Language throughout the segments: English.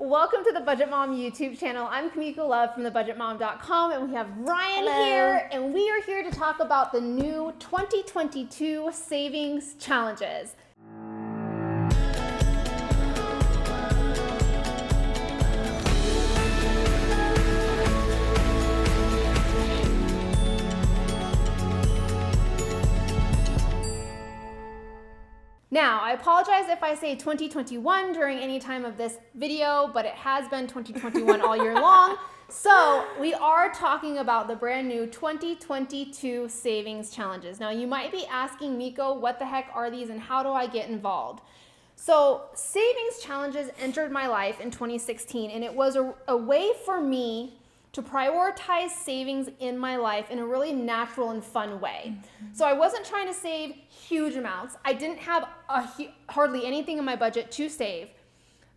Welcome to the Budget Mom YouTube channel. I'm Kamiko Love from thebudgetmom.com, and we have Ryan here, and we are here to talk about the new 2022 savings challenges. Now, I apologize if I say 2021 during any time of this video, but it has been 2021 all year long. So we are talking about the brand new 2022 savings challenges. Now, you might be asking, Miko, what the heck are these and how do I get involved? So savings challenges entered my life in 2016, and it was a way for me to prioritize savings in my life in a really natural and fun way. So I wasn't trying to save huge amounts. I didn't have hardly anything in my budget to save,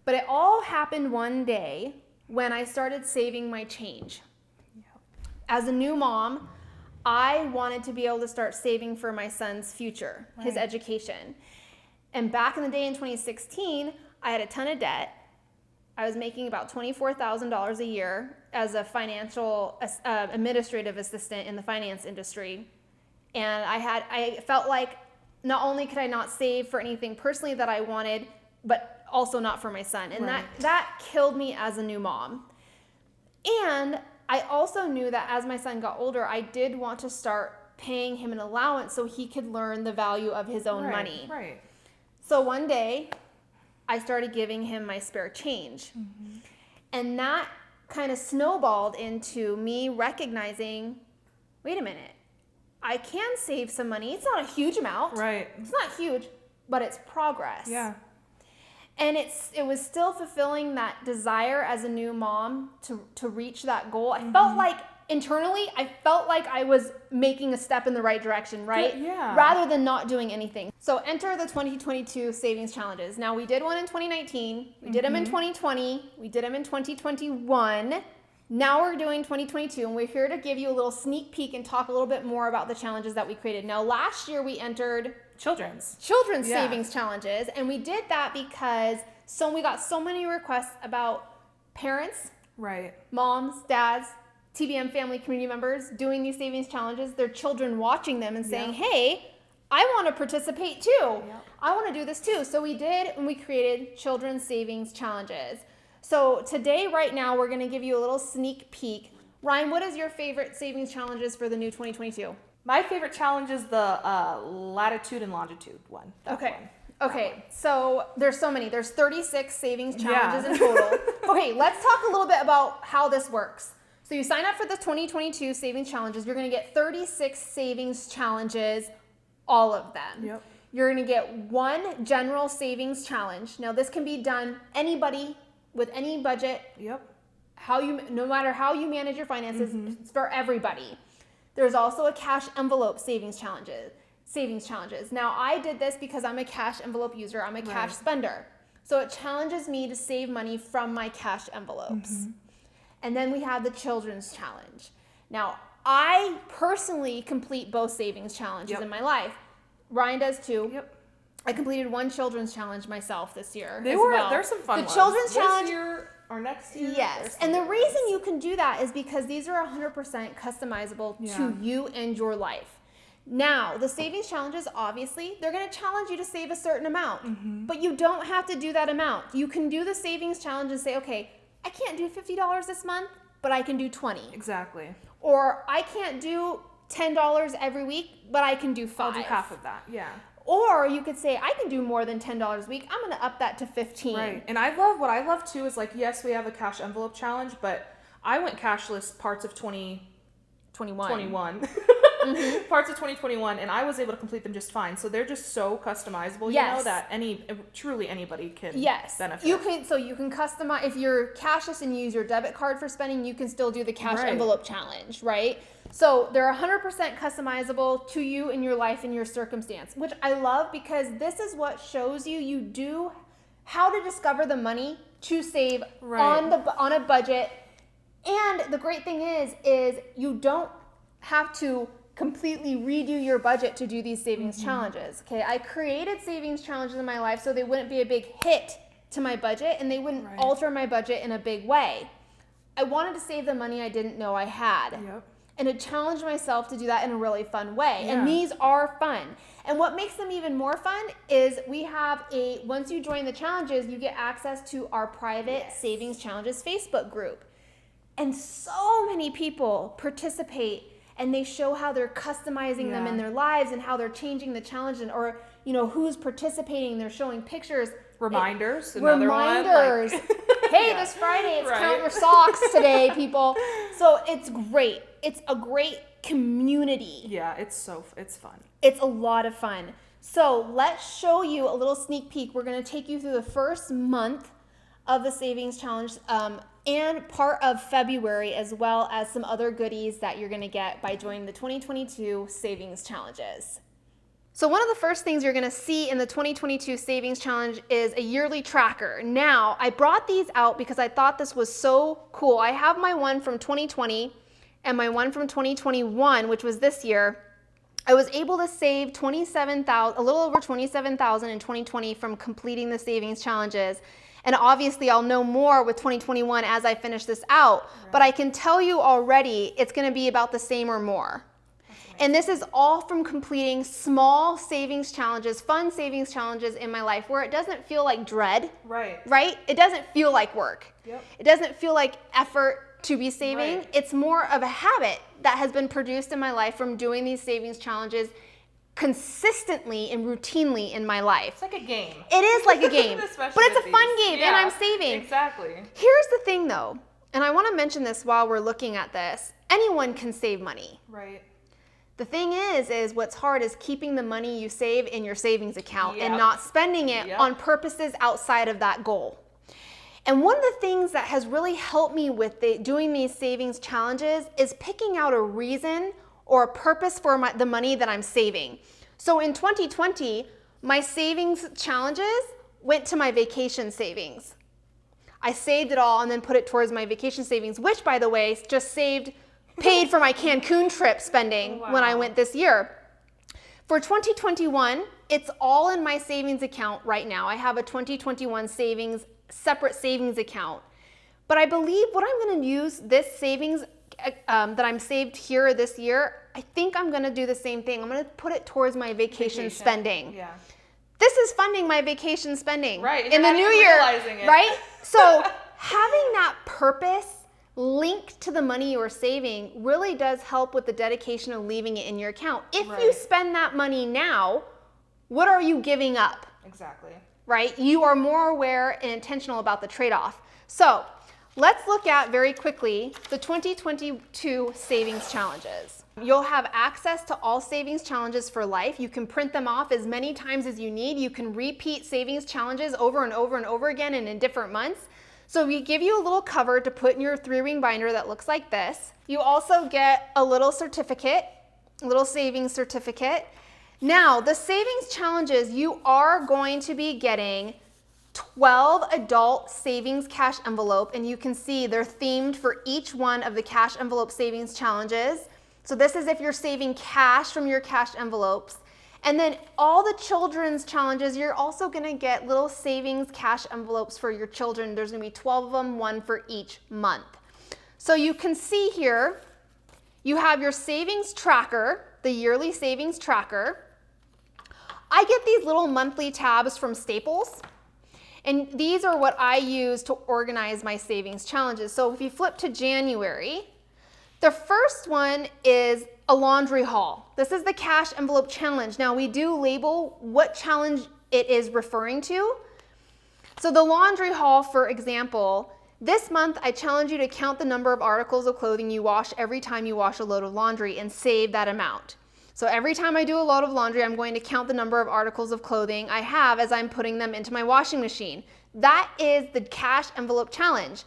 but it all happened one day when I started saving my change. As a new mom, I wanted to be able to start saving for my son's future, his education. And back in the day in 2016, I had a ton of debt. I was making about $24,000 a year as a financial administrative assistant in the finance industry. And I felt like not only could I not save for anything personally that I wanted, but also not for my son. And that killed me as a new mom. And I also knew that as my son got older, I did want to start paying him an allowance so he could learn the value of his own money. Right. So one day, I started giving him my spare change. And that kind of snowballed into me recognizing, wait a minute, I can save some money. It's not a huge amount. Right. It's not huge, but it's progress. Yeah. And it was still fulfilling that desire as a new mom to reach that goal. I felt like internally, I felt like I was making a step in the right direction, right? Yeah. Rather than not doing anything. So enter the 2022 savings challenges. Now, we did one in 2019. We did them in 2020. We did them in 2021. Now we're doing 2022, and we're here to give you a little sneak peek and talk a little bit more about the challenges that we created. Now, last year we entered children's savings challenges, and we did that because we got so many requests about parents, moms, dads, TBM family community members doing these savings challenges, their children watching them and saying, hey, I want to participate too. I want to do this too. So we did, and we created children's savings challenges. So today, right now, we're going to give you a little sneak peek. Ryan, what is your favorite savings challenges for the new 2022? My favorite challenge is the latitude and longitude one. Okay, so there's so many. There's 36 savings challenges in total. Okay, let's talk a little bit about how this works. So you sign up for the 2022 savings challenges. You're going to get 36 savings challenges, all of them. You're going to get one general savings challenge. Now, this can be done anybody with any budget. No matter how you manage your finances, it's for everybody. There's also a cash envelope savings challenges. Now, I did this because I'm a cash envelope user. I'm a cash spender. So it challenges me to save money from my cash envelopes. And then we have the children's challenge. Now, I personally complete both savings challenges in my life. Ryan does too. I completed one children's challenge myself this year. There's some fun ones. The children's challenge. This year or next year? Yes. And the reason you can do that is because these are 100% customizable to you and your life. Now, the savings challenges, obviously, they're going to challenge you to save a certain amount. But you don't have to do that amount. You can do the savings challenge and say, okay, I can't do $50 this month, but I can do $20. Exactly. Or I can't do $10 every week, but I can do $5. I'll do half of that, Or you could say, I can do more than $10 a week. I'm going to up that to $15. Right. And what I love too is yes, we have a cash envelope challenge, but I went cashless parts of 2021. Parts of 2021, and I was able to complete them just fine. So they're just so customizable, that truly anybody can benefit. You can customize. If you're cashless and you use your debit card for spending, you can still do the cash envelope challenge, right? So they're 100% customizable to you in your life and your circumstance, which I love because this is what shows you how to discover the money to save on a budget. And the great thing is you don't have to completely redo your budget to do these savings challenges. Okay, I created savings challenges in my life so they wouldn't be a big hit to my budget and they wouldn't alter my budget in a big way. I wanted to save the money I didn't know I had. Yep. And to challenge myself to do that in a really fun way. Yeah. And these are fun. And what makes them even more fun is we have once you join the challenges, you get access to our private Savings Challenges Facebook group. And so many people participate and they show how they're customizing them in their lives and how they're changing the challenge or who's participating. They're showing pictures. Reminders. Reminders. Hey, this Friday, it's count your socks today, people. So it's great. It's a great community. Yeah, it's fun. It's a lot of fun. So let's show you a little sneak peek. We're going to take you through the first month of the Savings Challenge and part of February, as well as some other goodies that you're going to get by joining the 2022 Savings Challenges. So one of the first things you're going to see in the 2022 Savings Challenge is a yearly tracker. Now, I brought these out because I thought this was so cool. I have my one from 2020 and my one from 2021, which was this year. I was able to save a little over $27,000 in 2020 from completing the Savings Challenges. And obviously I'll know more with 2021 as I finish this out, but I can tell you already it's going to be about the same or more. And this is all from completing small savings challenges, fun savings challenges in my life where it doesn't feel like dread. Right? It doesn't feel like work. Yep. It doesn't feel like effort to be saving. Right. It's more of a habit that has been produced in my life from doing these savings challenges consistently and routinely in my life. It's like a game. It is like a game, but it's a fun game and I'm saving. Exactly. Here's the thing though, and I want to mention this while we're looking at this. Anyone can save money. Right. The thing is what's hard is keeping the money you save in your savings account and not spending it on purposes outside of that goal. And one of the things that has really helped me with doing these savings challenges is picking out a reason or a purpose for the money that I'm saving. So in 2020, my savings challenges went to my vacation savings. I saved it all and then put it towards my vacation savings, which by the way, just paid for my Cancun trip spending when I went this year. For 2021, it's all in my savings account right now. I have a 2021 separate savings account. But I believe what I'm going to use this savings that I'm saved here this year, I think I'm going to do the same thing. I'm going to put it towards my vacation spending. Yeah. This is funding my vacation spending in the new year, right? So having that purpose linked to the money you're saving really does help with the dedication of leaving it in your account. If you spend that money now, what are you giving up? Exactly. Right? You are more aware and intentional about the trade-off. So let's look at very quickly the 2022 savings challenges. You'll have access to all savings challenges for life. You can print them off as many times as you need. You can repeat savings challenges over and over and over again and in different months. So we give you a little cover to put in your 3-ring binder that looks like this. You also get a little certificate, a little savings certificate. Now, the savings challenges, you are going to be getting 12 adult savings cash envelope, and you can see they're themed for each one of the cash envelope savings challenges. So this is if you're saving cash from your cash envelopes. And then all the children's challenges, you're also gonna get little savings cash envelopes for your children. There's gonna be 12 of them, one for each month. So you can see here, you have your savings tracker, the yearly savings tracker. I get these little monthly tabs from Staples, and these are what I use to organize my savings challenges. So if you flip to January, the first one is a laundry haul. This is the cash envelope challenge. Now we do label what challenge it is referring to. So the laundry haul, for example, this month I challenge you to count the number of articles of clothing you wash every time you wash a load of laundry and save that amount. So every time I do a load of laundry, I'm going to count the number of articles of clothing I have as I'm putting them into my washing machine. That is the cash envelope challenge.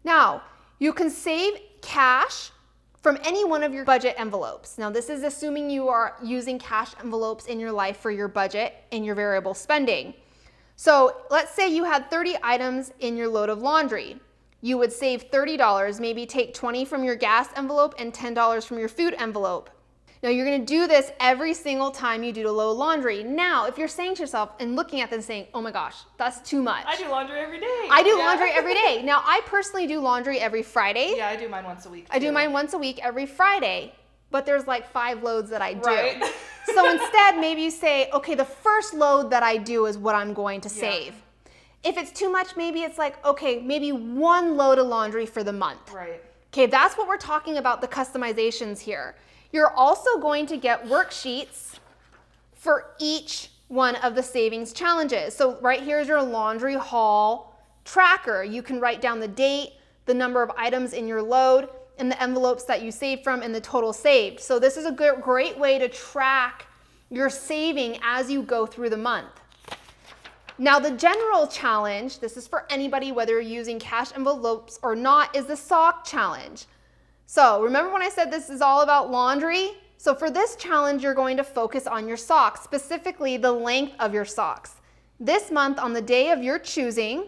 Now, you can save cash from any one of your budget envelopes. Now, this is assuming you are using cash envelopes in your life for your budget and your variable spending. So let's say you had 30 items in your load of laundry. You would save $30, maybe take $20 from your gas envelope and $10 from your food envelope. Now you're gonna do this every single time you do a load of laundry. Now, if you're saying to yourself and looking at this and saying, oh my gosh, that's too much. I do laundry every day. I do laundry every day. Now, I personally do laundry every Friday. Yeah, I do mine once a week. I do mine once a week every Friday, but there's like 5 loads that I do. Right. So instead, maybe you say, okay, the first load that I do is what I'm going to save. If it's too much, maybe it's like, okay, maybe 1 load of laundry for the month. Right. Okay, that's what we're talking about, the customizations here. You're also going to get worksheets for each one of the savings challenges. So right here is your laundry haul tracker. You can write down the date, the number of items in your load, and the envelopes that you saved from, and the total saved. So this is a great way to track your saving as you go through the month. Now the general challenge, this is for anybody whether you're using cash envelopes or not, is the sock challenge. So remember when I said this is all about laundry? So for this challenge, you're going to focus on your socks, specifically the length of your socks. This month, on the day of your choosing,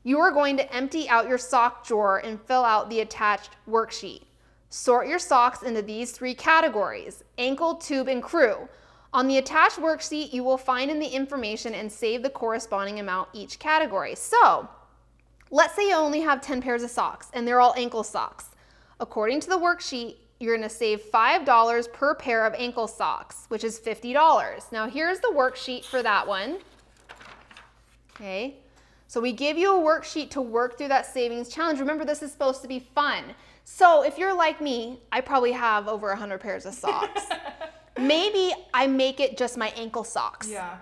you are going to empty out your sock drawer and fill out the attached worksheet. Sort your socks into these 3 categories: ankle, tube, and crew. On the attached worksheet, you will find in the information and save the corresponding amount each category. So let's say you only have 10 pairs of socks and they're all ankle socks. According to the worksheet, you're gonna save $5 per pair of ankle socks, which is $50. Now here's the worksheet for that one. Okay, so we give you a worksheet to work through that savings challenge. Remember, this is supposed to be fun. So if you're like me, I probably have over 100 pairs of socks. Maybe I make it just my ankle socks. Yeah.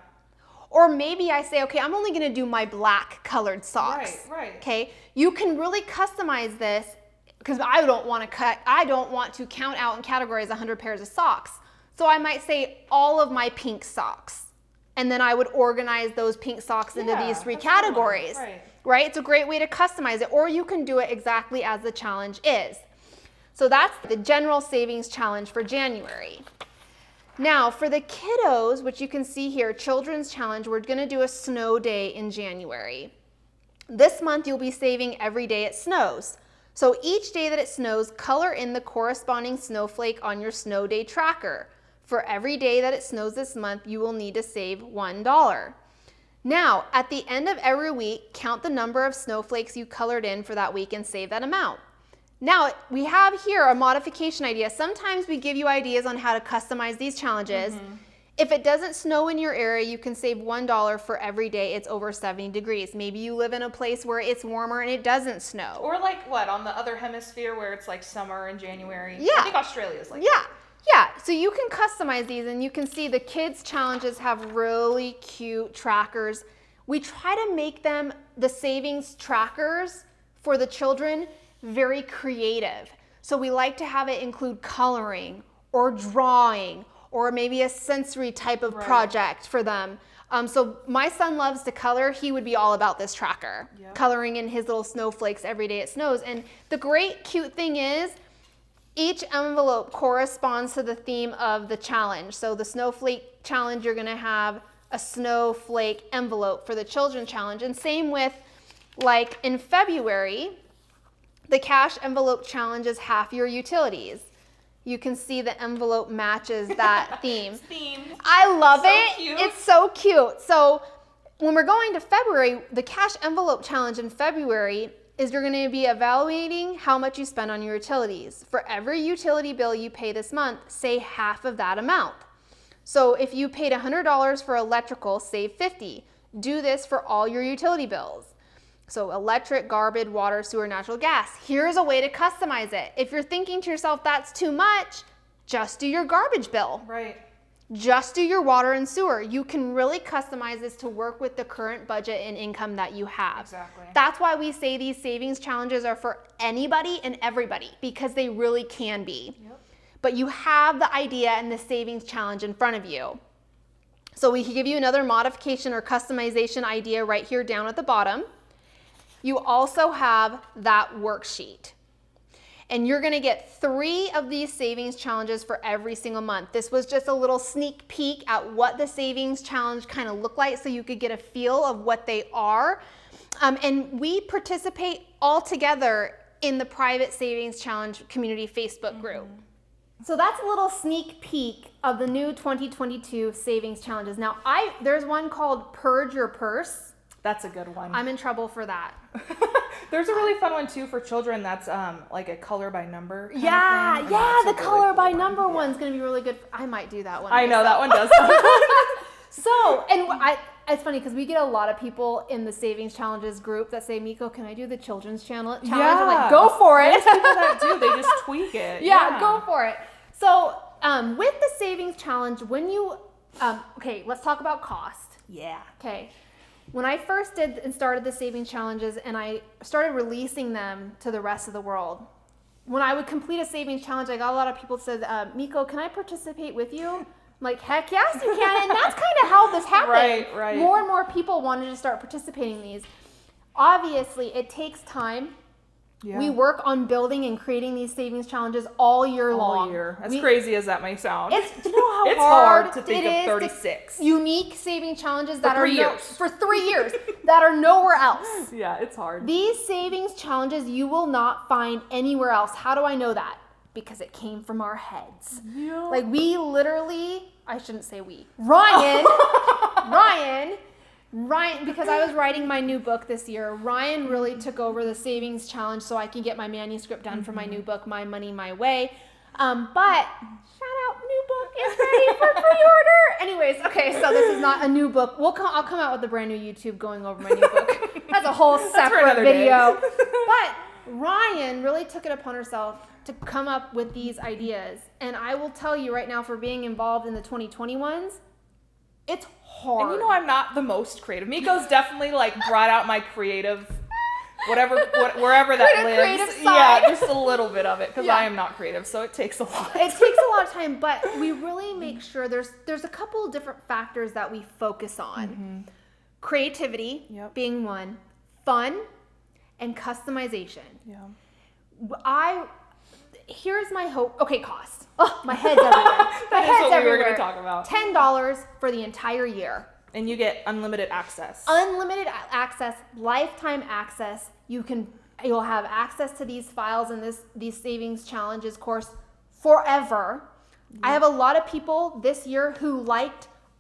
Or maybe I say, okay, I'm only gonna do my black colored socks. Right. Okay, you can really customize this, because I don't want to count out and categorize 100 pairs of socks. So I might say all of my pink socks. And then I would organize those pink socks into these 3 categories. Right? It's a great way to customize it, or you can do it exactly as the challenge is. So that's the general savings challenge for January. Now for the kiddos, which you can see here, children's challenge, we're gonna do a snow day in January. This month you'll be saving every day it snows. So each day that it snows, color in the corresponding snowflake on your snow day tracker. For every day that it snows this month, you will need to save $1. Now, at the end of every week, count the number of snowflakes you colored in for that week and save that amount. Now, we have here a modification idea. Sometimes we give you ideas on how to customize these challenges. If it doesn't snow in your area, you can save $1 for every day it's over 70 degrees. Maybe you live in a place where it's warmer and it doesn't snow. Or like what, on the other hemisphere where it's like summer in January? Yeah. I think Australia's like that. Yeah, so you can customize these, and you can see the kids' challenges have really cute trackers. We try to make them, the savings trackers for the children, very creative. So we like to have it include coloring or drawing or maybe a sensory type of project for them. So my son loves to color. He would be all about this tracker, coloring in his little snowflakes every day it snows. And the great cute thing is, each envelope corresponds to the theme of the challenge. So the snowflake challenge, you're gonna have a snowflake envelope for the children challenge. And same with, like in February, the cash envelope challenge is half your utilities. You can see the envelope matches that theme. I love it. Cute. It's so cute. So when we're going to February, the cash envelope challenge in February is you're going to be evaluating how much you spend on your utilities. For every utility bill you pay this month, say half of that amount. So if you paid $100 for electrical, save $50. Do this for all your utility bills. So electric, garbage, water, sewer, natural gas. Here's a way to customize it. If you're thinking to yourself, that's too much, just do your garbage bill. Right. Just do your water and sewer. You can really customize this to work with the current budget and income that you have. Exactly. That's why we say these savings challenges are for anybody and everybody, because they really can be. Yep. But you have the idea and the savings challenge in front of you. So we can give you another modification or customization idea right here down at the bottom. You also have that worksheet. And you're gonna get 3 of these savings challenges for every single month. This was just a little sneak peek at what the savings challenge kind of look like, so you could get a feel of what they are. And we participate all together in the private savings challenge community Facebook group. So that's a little sneak peek of the new 2022 savings challenges. Now, there's one called Purge Your Purse. That's a good one. I'm in trouble for that. There's a really fun one too for children. That's like a color by number. Yeah, the color really by cool number one. one's gonna be really good. I might do that one. I know that one does sound fun. So, it's funny because we get a lot of people in the savings challenges group that say, Miko, can I do the children's challenge? I'm like, go for it. Most people that do, they just tweak it. Yeah, go for it. So, with the savings challenge, when you, okay, let's talk about cost. Yeah. Okay. When I first did and started the savings challenges and I started releasing them to the rest of the world, when I would complete a savings challenge, I got a lot of people that said, Miko, can I participate with you? I'm like, heck yes, you can. And that's kind of how this happened. Right. More and more people wanted to start participating in these. Obviously, it takes time. Yeah. We work on building and creating these savings challenges all year long. All year. As crazy as that may sound. Do you know how it's hard to think of 36 unique saving challenges that for 3 years. For 3 years that are nowhere else. Yeah, it's hard. These savings challenges you will not find anywhere else. How do I know that? Because it came from our heads. Yeah. Like we literally, I shouldn't say we. Ryan, because I was writing my new book this year, Ryan really took over the savings challenge so I can get my manuscript done for my new book, My Money, My Way. But shout out, new book is ready for pre-order. Anyways, okay, so this is not a new book. I'll come out with a brand new YouTube going over my new book. That's a whole separate video. But Ryan really took it upon herself to come up with these ideas. And I will tell you right now, for being involved in the 2021s, it's hard. And I'm not the most creative. Miko's definitely like brought out my creative, wherever that lives. Creative side. Yeah, just a little bit of it because Yeah. I am not creative, so it takes a lot. It takes a lot of time, but we really make sure there's a couple of different factors that we focus on. Mm-hmm. Creativity being one, fun, and customization. Yeah. Here's my hope. Okay, cost. Oh, my head's everywhere. That's what we were going to talk about. $10 for the entire year. And you get unlimited access. Unlimited access, lifetime access. You'll have access to these files and these savings challenges course forever. Yeah. I have a lot of people this year who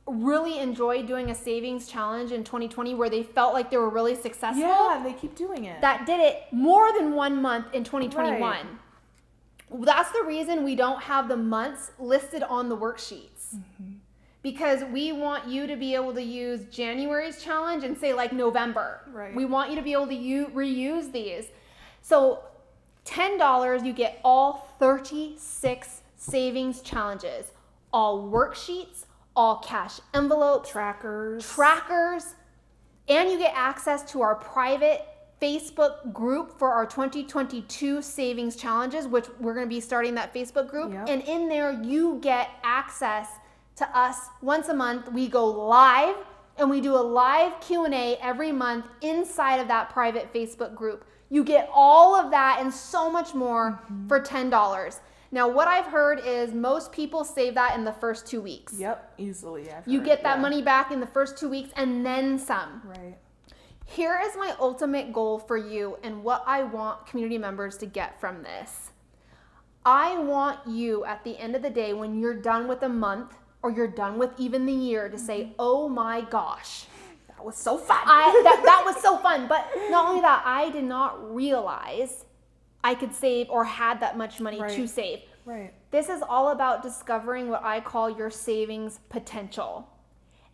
really enjoyed doing a savings challenge in 2020 where they felt like they were really successful. Yeah, and they keep doing it. That did it more than 1 month in 2021. Right. That's the reason we don't have the months listed on the worksheets. Mm-hmm. Because we want you to be able to use January's challenge and say like November. Right. We want you to be able to reuse these. So $10, you get all 36 savings challenges, all worksheets, all cash envelopes, trackers, and you get access to our private Facebook group for our 2022 savings challenges, which we're going to be starting that Facebook group. Yep. And in there, you get access to us once a month. We go live and we do a live Q&A every month inside of that private Facebook group. You get all of that and so much more for $10. Now, what I've heard is most people save that in the first 2 weeks. Yep, easily. You get that money back in the first 2 weeks and then some. Right. Here is my ultimate goal for you and what I want community members to get from this. I want you at the end of the day, when you're done with a month or you're done with even the year, to say, oh my gosh, that was so fun. That was so fun. But not only that, I did not realize I could save or had that much money to save. Right. This is all about discovering what I call your savings potential.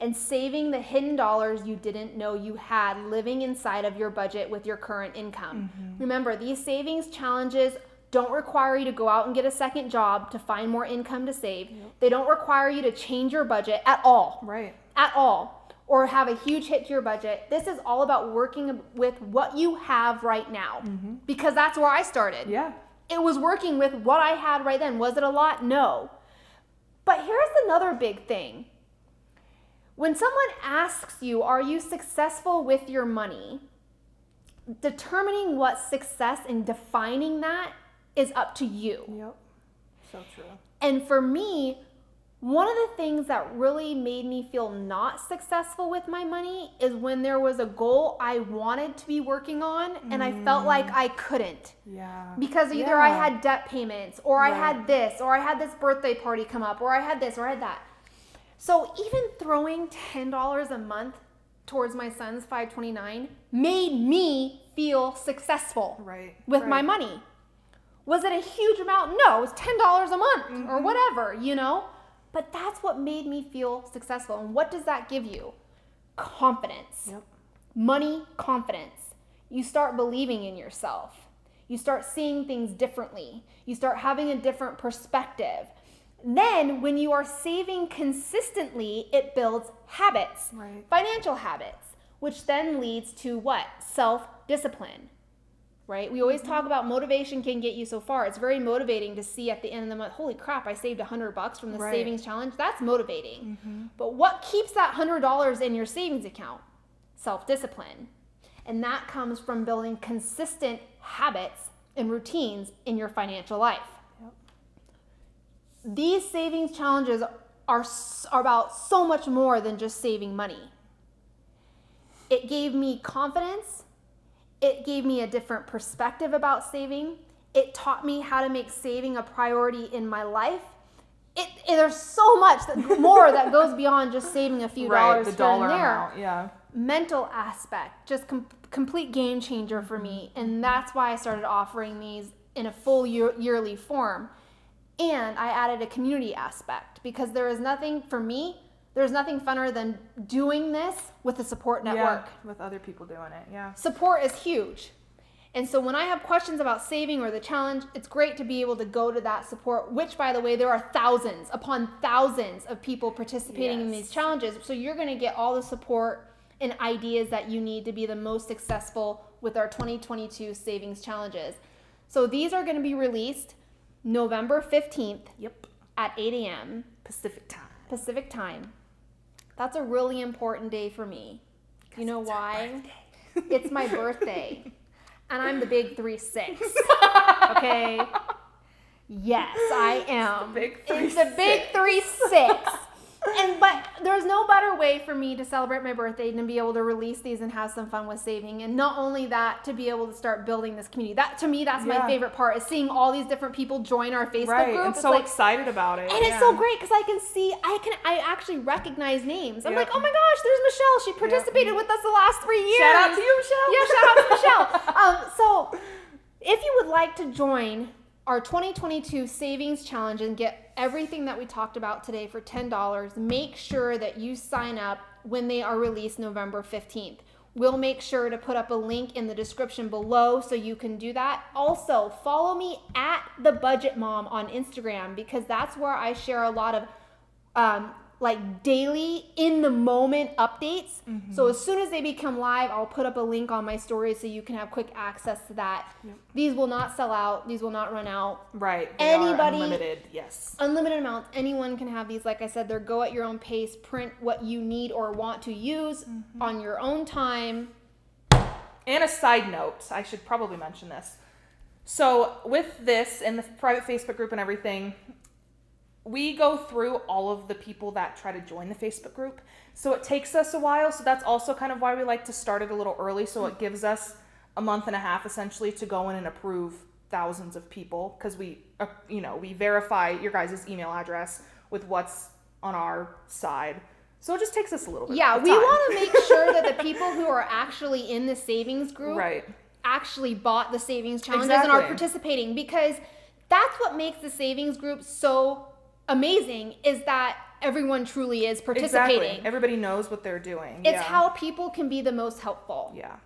And saving the hidden dollars you didn't know you had living inside of your budget with your current income. Mm-hmm. Remember, these savings challenges don't require you to go out and get a second job to find more income to save. Yep. They don't require you to change your budget at all. Right. At all. Or have a huge hit to your budget. This is all about working with what you have right now. Mm-hmm. Because that's where I started. Yeah. It was working with what I had right then. Was it a lot? No. But here's another big thing. When someone asks you, are you successful with your money? Determining what success and defining that is up to you. Yep. So true. And for me, One of the things that really made me feel not successful with my money is when there was a goal I wanted to be working on and I felt like I couldn't. Yeah. Because either I had debt payments or I Right. had this or I had this birthday party come up or I had this or I had that. So even throwing $10 a month towards my son's 529 made me feel successful with my money. Was it a huge amount? No, it was $10 a month or whatever, you know? But that's what made me feel successful. And what does that give you? Confidence. Yep. Money, confidence. You start believing in yourself. You start seeing things differently. You start having a different perspective. Then when you are saving consistently, it builds habits, financial habits, which then leads to what? Self-discipline. Right? We always talk about motivation can get you so far. It's very motivating to see at the end of the month, holy crap, I saved $100 from the savings challenge. That's motivating. But what keeps that $100 in your savings account? Self-discipline. And that comes from building consistent habits and routines in your financial life. These savings challenges are about so much more than just saving money. It gave me confidence. It gave me a different perspective about saving. It taught me how to make saving a priority in my life. There's so much more that goes beyond just saving a few dollars here and there. Amount, Mental aspect, just complete game changer for me. And that's why I started offering these in a full yearly form. And I added a community aspect because there is nothing, for me, there's nothing funner than doing this with a support network. With other people doing it, Support is huge. And so when I have questions about saving or the challenge, it's great to be able to go to that support, which, by the way, there are thousands upon thousands of people participating in these challenges. So you're going to get all the support and ideas that you need to be the most successful with our 2022 savings challenges. So these are going to be released November 15th at 8 a.m. Pacific time. That's a really important day for me. You know why? It's my birthday. And I'm the big 3-6. Okay? Yes, I am. It's the big 3-6. But there's no better way for me to celebrate my birthday than to be able to release these and have some fun with saving. And not only that, to be able to start building this community. That, to me, that's my favorite part, is seeing all these different people join our Facebook group. And so excited about it. And it's so great because I can see, I actually recognize names. I'm like, oh my gosh, there's Michelle. She participated with us the last 3 years. Shout out to you, Michelle. Yeah, shout out to Michelle. So if you would like to join our 2022 savings challenge and get everything that we talked about today for $10, make sure that you sign up when they are released November 15th. We'll make sure to put up a link in the description below so you can do that. Also, follow me at The Budget Mom on Instagram because that's where I share a lot of daily in the moment updates. So as soon as they become live, I'll put up a link on my story so you can have quick access to that. These will not sell out. These will not run out. Anybody, unlimited, unlimited amounts. Anyone can have these. Like I said, they're go at your own pace. Print what you need or want to use on your own time. And a side note, I should probably mention this. So with this and the private Facebook group and everything, we go through all of the people that try to join the Facebook group. So it takes us a while. So that's also kind of why we like to start it a little early. So it gives us a month and a half essentially to go in and approve thousands of people. Because we verify your guys' email address with what's on our side. So it just takes us a little bit. Yeah, we want to make sure that the people who are actually in the savings group actually bought the savings challenges and are participating, because that's what makes the savings group so amazing, is that everyone truly is participating. Everybody knows what they're doing. It's how people can be the most helpful. Yeah.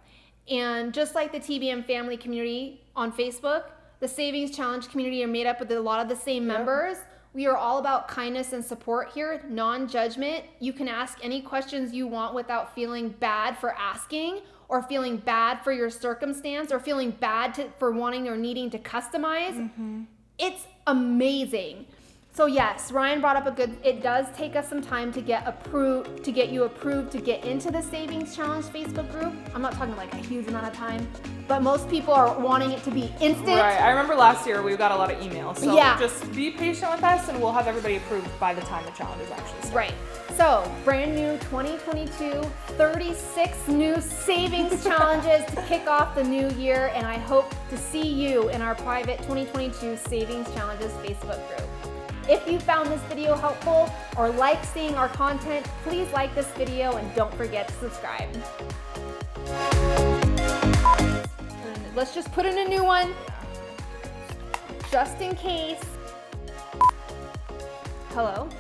And just like the TBM family community on Facebook, the savings challenge community are made up with a lot of the same members. We are all about kindness and support here, non-judgment. You can ask any questions you want without feeling bad for asking, or feeling bad for your circumstance, or feeling bad for wanting or needing to customize. It's amazing. So yes, Ryan brought up a good, it does take us some time to get approved, to get you approved to get into the Savings Challenge Facebook group. I'm not talking like a huge amount of time, but most people are wanting it to be instant. Right. I remember last year we got a lot of emails. So Yeah. just be patient with us and we'll have everybody approved by the time the challenge is actually started. Right. So, brand new 2022, 36 new savings challenges to kick off the new year, and I hope to see you in our private 2022 Savings Challenges Facebook group. If you found this video helpful or like seeing our content, please like this video and don't forget to subscribe. Let's just put in a new one, just in case. Hello?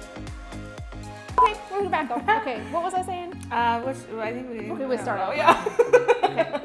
Okay, we're back. Okay, what was I saying? I think we Okay, we start Oh over. yeah. Okay.